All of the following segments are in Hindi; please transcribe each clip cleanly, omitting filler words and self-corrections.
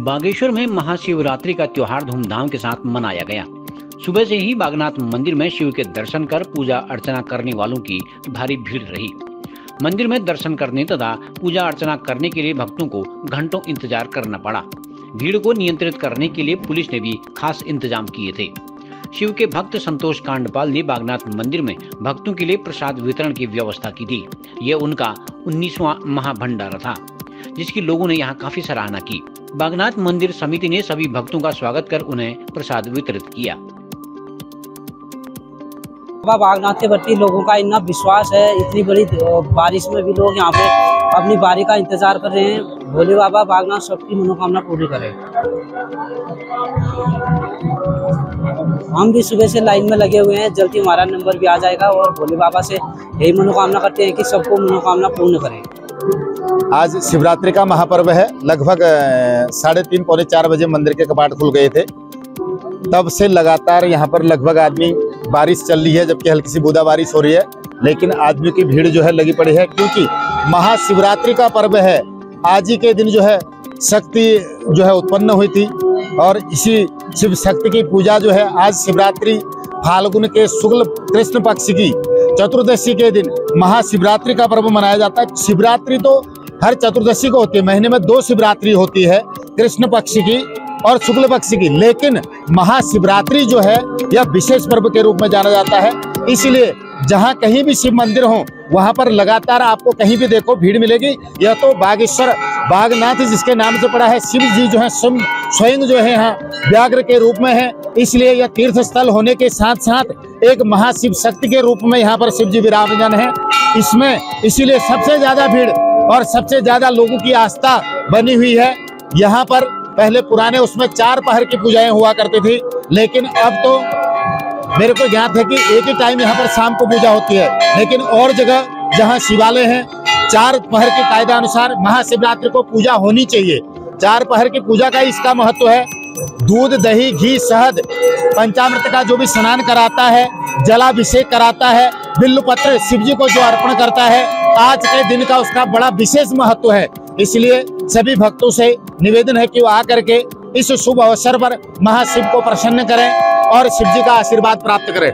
बागेश्वर में महाशिवरात्रि का त्योहार धूमधाम के साथ मनाया गया। सुबह से ही बागनाथ मंदिर में शिव के दर्शन कर पूजा अर्चना करने वालों की भारी भीड़ रही। मंदिर में दर्शन करने तथा पूजा अर्चना करने के लिए भक्तों को घंटों इंतजार करना पड़ा। भीड़ को नियंत्रित करने के लिए पुलिस ने भी खास इंतजाम किए थे। शिव के भक्त संतोष कांडपाल ने बागनाथ मंदिर में भक्तों के लिए प्रसाद वितरण की व्यवस्था की थी। यह उनका 19वां महाभंडारा था, जिसकी लोगों ने यहाँ काफी सराहना की। बागनाथ मंदिर समिति ने सभी भक्तों का स्वागत कर उन्हें प्रसाद वितरित किया। बाबा बागनाथ के प्रति लोगों का इतना विश्वास है, इतनी बड़ी बारिश में भी लोग यहाँ पे अपनी बारी का इंतजार कर रहे हैं। भोले बाबा बागनाथ सबकी मनोकामना पूरी करें। हम भी सुबह से लाइन में लगे हुए हैं, जल्दी हमारा नंबर भी आ जाएगा और भोले बाबा से यही मनोकामना करते हैं कि सबको मनोकामना पूर्ण करें। आज शिवरात्रि का महापर्व है। लगभग 3:30 पौने 4 बजे मंदिर के कपाट खुल गए थे। तब से लगातार यहाँ पर लगभग आदमी, बारिश चल रही है जबकि हल्की सी बूंदा बारिश हो रही है, लेकिन आदमी की भीड़ जो है लगी पड़ी है, क्योंकि महाशिवरात्रि का पर्व है। आज ही के दिन जो है शक्ति जो है उत्पन्न हुई थी और इसी शिव शक्ति की पूजा जो है आज शिवरात्रि फाल्गुन के शुक्ल कृष्ण पक्ष की चतुर्दशी के दिन महाशिवरात्रि का पर्व मनाया जाता है। शिवरात्रि तो हर चतुर्दशी को होती है, महीने में 2 शिवरात्रि होती है, कृष्ण पक्ष की और शुक्ल पक्ष की, लेकिन महाशिवरात्रि जो है यह विशेष पर्व के रूप में जाना जाता है। इसलिए जहाँ कहीं भी शिव मंदिर हो वहाँ पर लगातार आपको कहीं भी देखो भीड़ मिलेगी। यह तो बागेश्वर बागनाथ जिसके नाम से पड़ा है, शिव जी जो है स्वयं जो है यहाँ व्याघ्र के रूप में है, इसलिए यह तीर्थ स्थल होने के साथ साथ एक महाशिव शक्ति के रूप में यहाँ पर शिव जी विराजमान है। इसमें इसीलिए सबसे ज्यादा भीड़ और सबसे ज्यादा लोगों की आस्था बनी हुई है। यहाँ पर पहले पुराने उसमें 4 पहर की पूजाएं हुआ करती थी, लेकिन अब तो मेरे को ज्ञात है कि एक ही टाइम यहाँ पर शाम को पूजा होती है, लेकिन और जगह जहाँ शिवालय हैं 4 पहर के कायदा अनुसार महाशिवरात्रि को पूजा होनी चाहिए। 4 पहर की पूजा का इसका महत्व है। दूध, दही, घी, शहद, पंचामृत का जो भी स्नान कराता है, जलाभिषेक कराता है, बिल्व पत्र शिव जी को जो अर्पण करता है, आज के दिन का उसका बड़ा विशेष महत्व है। इसलिए सभी भक्तों से निवेदन है कि वो आकर के इस शुभ अवसर पर महाशिव को प्रसन्न करें और शिव जी का आशीर्वाद प्राप्त करें।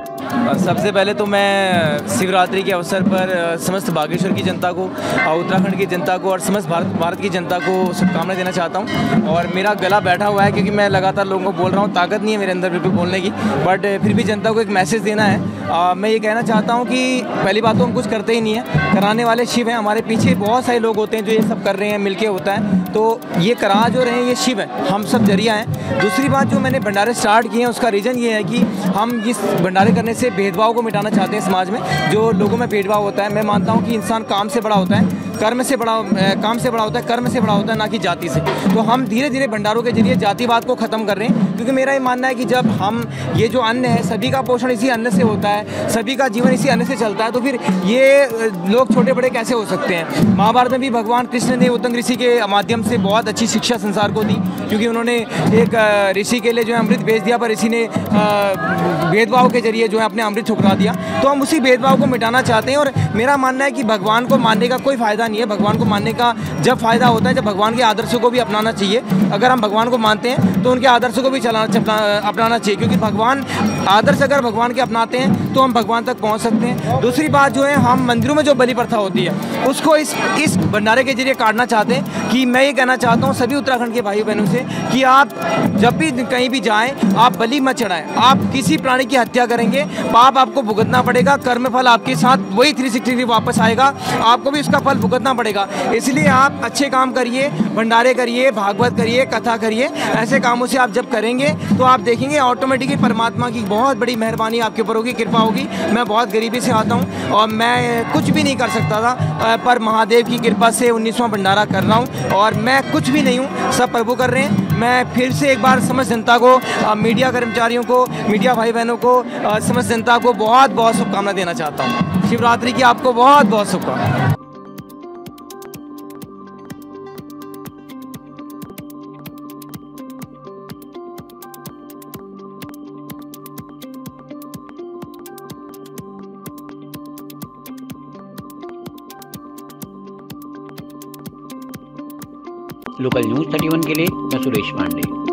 सबसे पहले तो मैं शिवरात्रि के अवसर पर समस्त बागेश्वर की जनता को, उत्तराखंड की जनता को और समस्त भारत की जनता को शुभकामनाएं देना चाहता हूं। और मेरा गला बैठा हुआ है क्योंकि मैं लगातार लोगों को बोल रहा हूं, ताकत नहीं है मेरे अंदर बिल्कुल बोलने की, बट फिर भी जनता को एक मैसेज देना है। मैं ये कहना चाहता हूँ कि पहली बात तो हम कुछ करते ही नहीं है, कराने वाले शिव हैं। हमारे पीछे बहुत सारे लोग होते हैं जो ये सब कर रहे हैं, मिलके होता है, तो ये करा जो रहे हैं ये शिव है, हम सब जरिया हैं। दूसरी बात, जो मैंने भंडारे स्टार्ट किए हैं उसका रीज़न ये है कि हम इस भंडारे करने से भेदभाव को मिटाना चाहते हैं। समाज में जो लोगों में भेदभाव होता है, मैं मानता हूँ कि इंसान काम से बड़ा होता है, कर्म से बड़ा, काम से बड़ा होता है, कर्म से बड़ा होता है, ना कि जाति से। तो हम धीरे धीरे भंडारों के जरिए जातिवाद को ख़त्म कर रहे हैं, क्योंकि मेरा ये मानना है कि जब हम ये जो अन्न है, सभी का पोषण इसी अन्न से होता है, सभी का जीवन इसी अन्न से चलता है, तो फिर ये लोग छोटे बड़े कैसे हो सकते हैं। महाभारत में भी भगवान कृष्ण ने उत्तंग ऋषि के माध्यम से बहुत अच्छी शिक्षा संसार को दी, क्योंकि उन्होंने एक ऋषि के लिए जो है अमृत भेज दिया, पर ऋषि ने भेदभाव के जरिए जो है अपने अमृत ठुकरा दिया। तो हम उसी भेदभाव को मिटाना चाहते हैं। और मेरा मानना है कि भगवान को मानने का कोई फ़ायदा नहीं है। भगवान को मानने का जब फ़ायदा होता है जब भगवान के आदर्शों को भी अपनाना चाहिए। अगर हम भगवान को मानते हैं तो उनके आदर्शों को भी अपनाना चाहिए, क्योंकि भगवान आदर्श अगर भगवान के अपनाते हैं तो हम भगवान तक पहुँच सकते हैं। दूसरी बात जो है, हम मंदिरों में जो बलि प्रथा होती है उसको इस भंडारे के जरिए काटना चाहते हैं। कि मैं ये कहना चाहता हूँ सभी उत्तराखंड के भाई बहनों से कि आप जब भी कहीं भी जाएँ, आप बलि मत चढ़ाएं। आप किसी प्राणी की हत्या करेंगे, पाप आपको भुगतना पड़ेगा, कर्म फल आपके साथ वही 360 वापस आएगा, आपको भी उसका फल भुगतना पड़ेगा। इसलिए आप अच्छे काम करिए, भंडारे करिए, भागवत करिए, कथा करिए। ऐसे कामों से आप जब करेंगे तो आप देखेंगे ऑटोमेटिकली परमात्मा की बहुत बड़ी मेहरबानी आपके ऊपर होगी, कृपा होगी। मैं बहुत गरीबी से आता हूँ और मैं कुछ भी नहीं कर सकता था, पर महादेव की कृपा से 19वां भंडारा कर रहा हूँ और मैं कुछ भी नहीं हूँ, सब प्रभु कर रहे हैं। मैं फिर से एक बार समस्त जनता को, मीडिया कर्मचारियों को, मीडिया भाई बहनों को, समस्त जनता को बहुत बहुत शुभकामनाएं देना चाहता हूँ। शिवरात्रि की आपको बहुत बहुत शुभकामनाएं। लोकल न्यूज 31 के लिए मैं सुरेश पांडे।